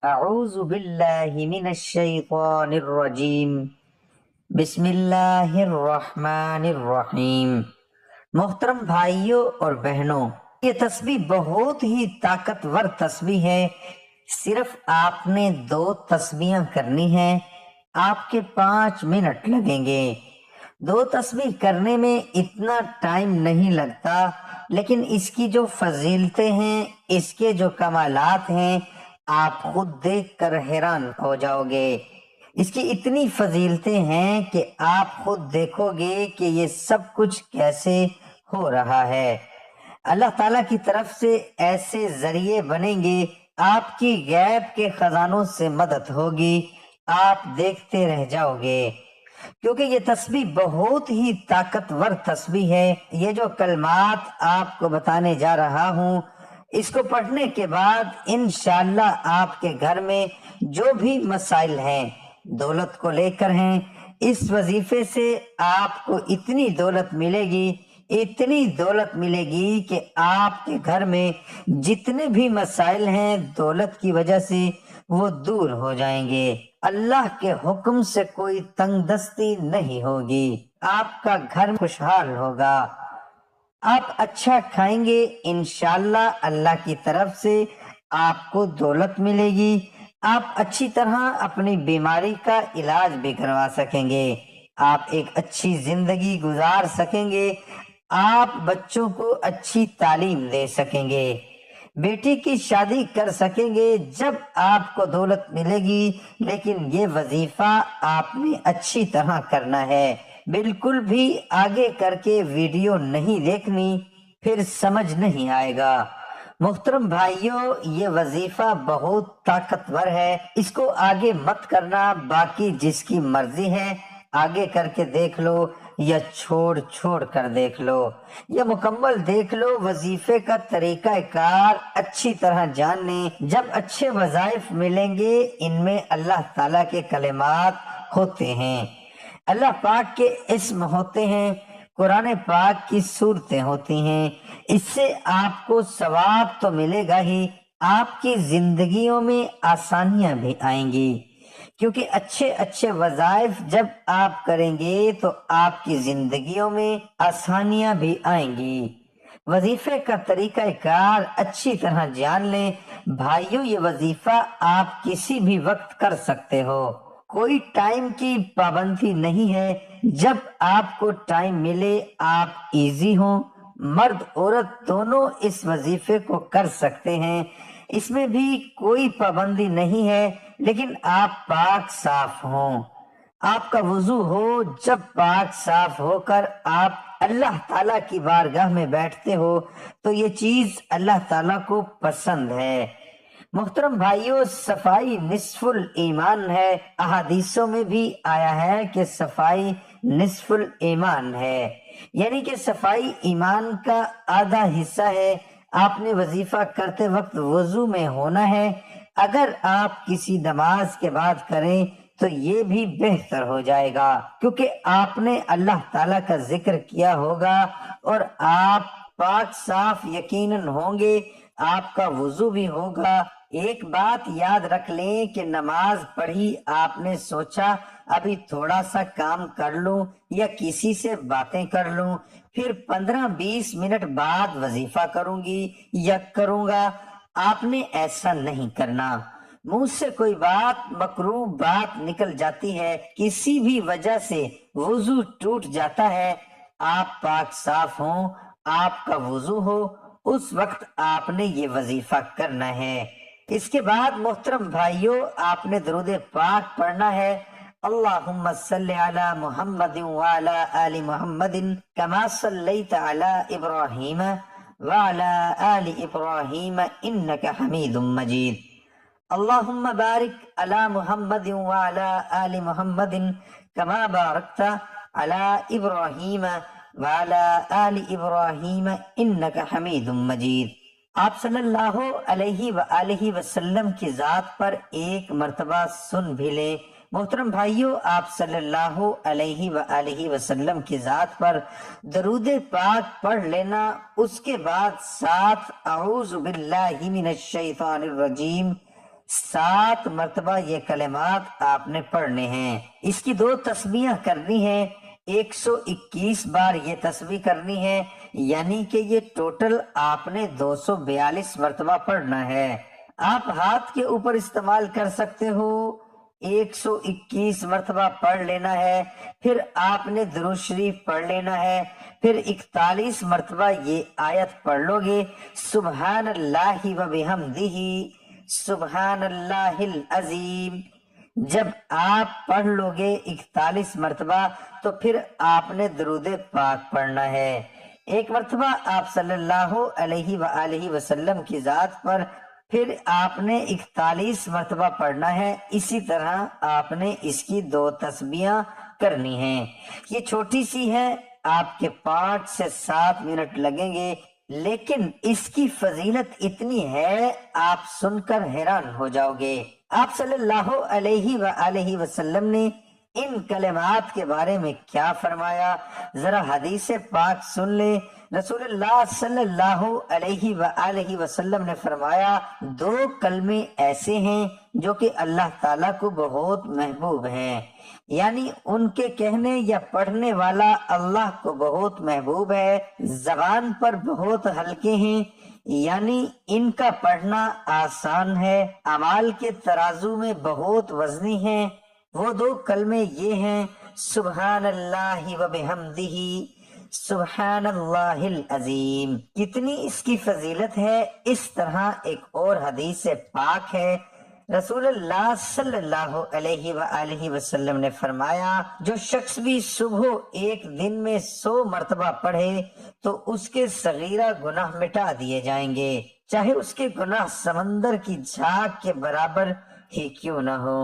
اعوذ باللہ من الشیطان الرجیم، بسم اللہ الرحمن الرحیم۔ محترم بھائیوں اور بہنوں، یہ تسبیح بہت ہی طاقتور تسبیح ہے۔ صرف آپ نے 2 تسبیحاں کرنی ہیں، آپ کے 5 منٹ لگیں گے۔ 2 تسبیح کرنے میں اتنا ٹائم نہیں لگتا، لیکن اس کی جو فضیلتیں ہیں، اس کے جو کمالات ہیں، آپ خود دیکھ کر حیران ہو جاؤ گے۔ اس کی اتنی فضیلتیں ہیں کہ آپ خود دیکھو گے کہ یہ سب کچھ کیسے ہو رہا ہے۔ اللہ تعالیٰ کی طرف سے ایسے ذریعے بنیں گے، آپ کی غیب کے خزانوں سے مدد ہوگی، آپ دیکھتے رہ جاؤ گے، کیونکہ یہ تسبیح بہت ہی طاقتور تسبیح ہے۔ یہ جو کلمات آپ کو بتانے جا رہا ہوں، اس کو پڑھنے کے بعد انشاءاللہ آپ کے گھر میں جو بھی مسائل ہیں، دولت کو لے کر ہیں، اس وظیفے سے آپ کو اتنی دولت ملے گی، اتنی دولت ملے گی کہ آپ کے گھر میں جتنے بھی مسائل ہیں دولت کی وجہ سے وہ دور ہو جائیں گے۔ اللہ کے حکم سے کوئی تنگ دستی نہیں ہوگی، آپ کا گھر خوشحال ہوگا، آپ اچھا کھائیں گے، انشاءاللہ اللہ کی طرف سے آپ کو دولت ملے گی، آپ اچھی طرح اپنی بیماری کا علاج بھی کروا سکیں گے، آپ ایک اچھی زندگی گزار سکیں گے، آپ بچوں کو اچھی تعلیم دے سکیں گے، بیٹی کی شادی کر سکیں گے جب آپ کو دولت ملے گی۔ لیکن یہ وظیفہ آپ نے اچھی طرح کرنا ہے، بالکل بھی آگے کر کے ویڈیو نہیں دیکھنی، پھر سمجھ نہیں آئے گا۔ محترم بھائیوں، یہ وظیفہ بہت طاقتور ہے، اس کو آگے مت کرنا، باقی جس کی مرضی ہے آگے کر کے دیکھ لو یا چھوڑ کر دیکھ لو، یا مکمل دیکھ لو۔ وظیفے کا طریقہ کار اچھی طرح جان لیں، جب اچھے وظائف ملیں گے ان میں اللہ تعالیٰ کے کلمات ہوتے ہیں، اللہ پاک کے اسم ہوتے ہیں، قرآن پاک کی صورتیں ہوتی ہیں، اس سے آپ کو ثواب تو ملے گا ہی، آپ کی زندگیوں میں آسانیاں بھی آئیں گی، کیونکہ اچھے وظائف جب آپ کریں گے تو آپ کی زندگیوں میں آسانیاں بھی آئیں گی۔ وظیفے کا طریقہ کار اچھی طرح جان لیں بھائیوں، یہ وظیفہ آپ کسی بھی وقت کر سکتے ہو، کوئی ٹائم کی پابندی نہیں ہے، جب آپ کو ٹائم ملے آپ ایزی ہوں، مرد عورت دونوں اس وظیفے کو کر سکتے ہیں، اس میں بھی کوئی پابندی نہیں ہے، لیکن آپ پاک صاف ہوں، آپ کا وضو ہو، جب پاک صاف ہو کر آپ اللہ تعالیٰ کی بارگاہ میں بیٹھتے ہو تو یہ چیز اللہ تعالیٰ کو پسند ہے۔ محترم بھائیوں، صفائی نصف الایمان ہے، احادیثوں میں بھی آیا ہے کہ صفائی نصف الایمان ہے، یعنی کہ صفائی ایمان کا آدھا حصہ ہے۔ آپ نے وظیفہ کرتے وقت وضو میں ہونا ہے، اگر آپ کسی نماز کے بعد کریں تو یہ بھی بہتر ہو جائے گا، کیونکہ آپ نے اللہ تعالیٰ کا ذکر کیا ہوگا اور آپ پاک صاف یقیناً ہوں گے، آپ کا وضو بھی ہوگا۔ ایک بات یاد رکھ لیں کہ نماز پڑھی، آپ نے سوچا ابھی تھوڑا سا کام کر لوں یا کسی سے باتیں کر لوں، پھر 15-20 منٹ بعد وظیفہ کروں گی یا کروں گا، آپ نے ایسا نہیں کرنا۔ منہ سے کوئی بات، مکروہ بات نکل جاتی ہے، کسی بھی وجہ سے وضو ٹوٹ جاتا ہے، آپ پاک صاف ہوں، آپ کا وضو ہو، اس وقت آپ نے یہ وظیفہ کرنا ہے۔ اس کے بعد محترم بھائیوں، آپ نے درود پاک پڑھنا ہے، اللہم صلی علی محمد وعلی آل محمد کما صلیت علی ابراہیم وعلی آل ابراہیم انک حمید مجید۔ اللہم بارک علی محمد وعلی آل محمد کما بارکت علی ابراہیم وعلی آل ابراہیم انک حمید مجید۔ آپ صلی اللہ علیہ وآلہ وسلم کی ذات پر ایک مرتبہ سن بھی لیں۔ محترم بھائیوں، آپ صلی اللہ علیہ وآلہ وسلم کی ذات پر درود پاک پڑھ لینا، اس کے بعد 7 اعوذ باللہ من الشیطان الرجیم، 7 مرتبہ یہ کلمات آپ نے پڑھنے ہیں۔ اس کی 2 تسبیحاں کرنی ہیں، 121 بار یہ تسبیح کرنی ہے، یعنی کہ یہ ٹوٹل آپ نے 242 مرتبہ پڑھنا ہے۔ آپ ہاتھ کے اوپر استعمال کر سکتے ہو، 121 مرتبہ پڑھ لینا ہے، پھر آپ نے درود شریف پڑھ لینا ہے، پھر 41 مرتبہ یہ آیت پڑھ لو گے، سبحان اللہ و بحمدہ سبحان اللہ العظیم۔ جب آپ پڑھ لو گے 41 مرتبہ تو پھر آپ نے درود پاک پڑھنا ہے۔ ایک مرتبہ آپ صلی اللہ علیہ وآلہ وسلم کی ذات پر، پھر آپ نے 41 مرتبہ پڑھنا ہے۔ اسی طرح آپ نے اس کی 2 تسبیحاں کرنی ہیں۔ یہ چھوٹی سی ہے، آپ کے 5 سے 7 منٹ لگیں گے، لیکن اس کی فضیلت اتنی ہے آپ سن کر حیران ہو جاؤ گے۔ آپ صلی اللہ علیہ وآلہ وسلم نے ان کلمات کے بارے میں کیا فرمایا، ذرا حدیث پاک سن لے۔ رسول اللہ صلی اللہ علیہ وآلہ وسلم نے فرمایا 2 کلمے ایسے ہیں جو کہ اللہ تعالیٰ کو بہت محبوب ہیں، یعنی ان کے کہنے یا پڑھنے والا اللہ کو بہت محبوب ہے، زبان پر بہت ہلکے ہیں، یعنی ان کا پڑھنا آسان ہے، اعمال کے ترازو میں بہت وزنی ہیں۔ وہ 2 کلمے یہ ہیں، سبحان اللہ و بحمدہ سبحان اللہ العظیم۔ کتنی اس کی فضیلت ہے، اس طرح ایک اور حدیث پاک ہے، رسول اللہ صلی اللہ علیہ وآلہ وسلم نے فرمایا جو شخص بھی صبح ایک دن میں 100 مرتبہ پڑھے تو اس کے صغیرہ گناہ مٹا دیے جائیں گے، چاہے اس کے گناہ سمندر کی جھاگ کے برابر ہی کیوں نہ ہو۔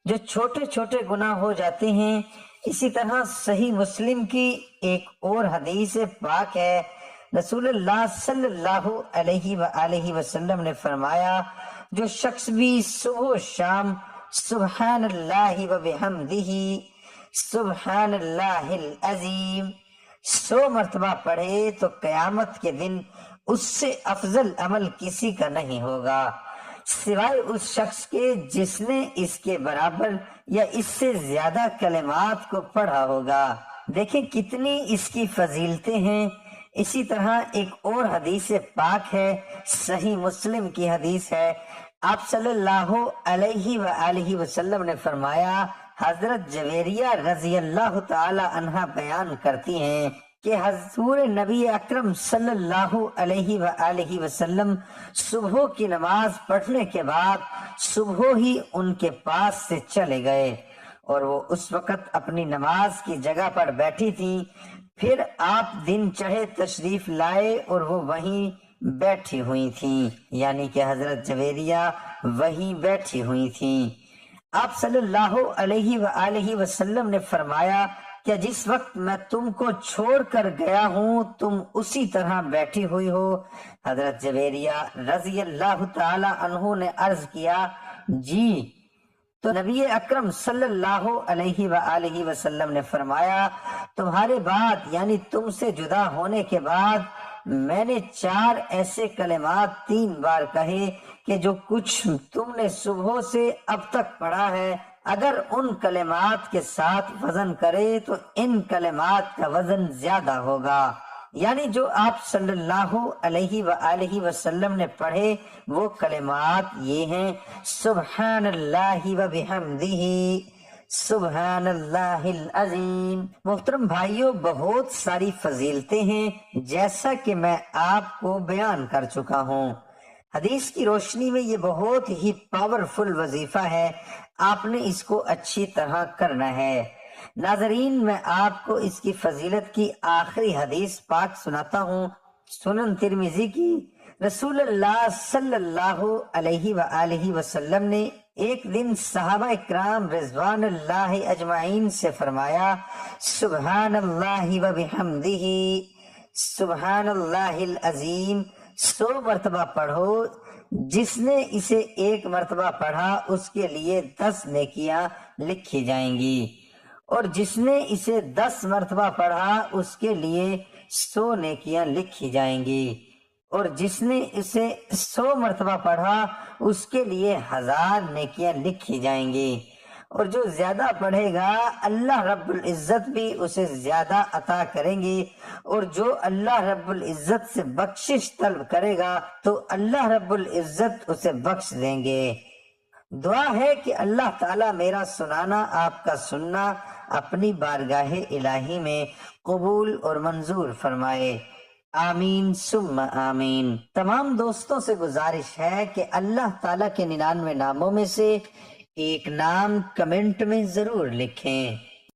جو چھوٹے چھوٹے گناہ ہو جاتے ہیں۔ اسی طرح صحیح مسلم کی ایک اور حدیث پاک ہے، رسول اللہ صلی اللہ علیہ وآلہ وسلم نے فرمایا جو شخص بھی صبح و شام سبحان اللہ و بحمدہ سبحان اللہ العظیم 100 مرتبہ پڑھے تو قیامت کے دن اس سے افضل عمل کسی کا نہیں ہوگا سوائے اس شخص کے جس نے اس کے برابر یا اس سے زیادہ کلمات کو پڑھا ہوگا۔ دیکھیں کتنی اس کی فضیلتیں ہیں۔ اسی طرح ایک اور حدیث پاک ہے، صحیح مسلم کی حدیث ہے، آپ صلی اللہ علیہ وآلہ وسلم نے فرمایا، حضرت جویریہ رضی اللہ تعالی عنہ بیان کرتی ہیں کہ حضور نبی اکرم صلی اللہ علیہ وآلہ وسلم صبح کی نماز پڑھنے کے بعد صبح ہی ان کے پاس سے چلے گئے اور وہ اس وقت اپنی نماز کی جگہ پر بیٹھی تھی، پھر آپ دن چڑھے تشریف لائے اور وہ وہیں بیٹھی ہوئی تھیں، یعنی کہ حضرت جویریہ وہیں بیٹھی ہوئی تھیں۔ آپ صلی اللہ علیہ وآلہ وسلم نے فرمایا کہ جس وقت میں تم کو چھوڑ کر گیا ہوں تم اسی طرح بیٹھی ہوئی ہو۔ حضرت جویریہ رضی اللہ تعالی عنہ نے عرض کیا جی، تو نبی اکرم صلی اللہ علیہ وآلہ وسلم نے فرمایا تمہارے بعد یعنی تم سے جدا ہونے کے بعد میں نے 4 ایسے کلمات 3 بار کہے کہ جو کچھ تم نے صبح سے اب تک پڑھا ہے اگر ان کلمات کے ساتھ وزن کرے تو ان کلمات کا وزن زیادہ ہوگا، یعنی جو آپ صلی اللہ علیہ وآلہ وسلم نے پڑھے وہ کلمات یہ ہیں، سبحان اللہ و بحمدہ سبحان اللہ العظیم۔ محترم بھائیوں، بہت ساری فضیلتیں ہیں جیسا کہ میں آپ کو بیان کر چکا ہوں۔ حدیث کی روشنی میں یہ بہت ہی پاورفل وظیفہ ہے، آپ نے اس کو اچھی طرح کرنا ہے۔ ناظرین، میں آپ کو اس کی فضیلت کی آخری حدیث پاک سناتا ہوں، سنن ترمذی کی۔ رسول اللہ صلی اللہ علیہ وآلہ وسلم نے ایک دن صحابہ اکرام رضوان اللہ اجمعین سے فرمایا، سبحان اللہ و بحمدہ سبحان اللہ العظیم 100 مرتبہ پڑھو، جس نے اسے 1 مرتبہ پڑھا اس کے لیے 10 نیکیاں لکھی جائیں گی، اور جس نے اسے 10 مرتبہ پڑھا اس کے لیے 100 نیکیاں لکھی جائیں گی، اور جس نے اسے 100 مرتبہ پڑھا اس کے لیے 1000 نیکیاں لکھی جائیں گی، اور جو زیادہ پڑھے گا اللہ رب العزت بھی اسے زیادہ عطا کریں گے، اور جو اللہ رب العزت سے بخشش طلب کرے گا تو اللہ رب العزت اسے بخش دیں گے۔ دعا ہے کہ اللہ تعالیٰ میرا سنانا، آپ کا سننا اپنی بارگاہ الہی میں قبول اور منظور فرمائے، آمین ثم آمین۔ تمام دوستوں سے گزارش ہے کہ اللہ تعالیٰ کے 99 ناموں میں سے ایک نام کمنٹ میں ضرور لکھیں۔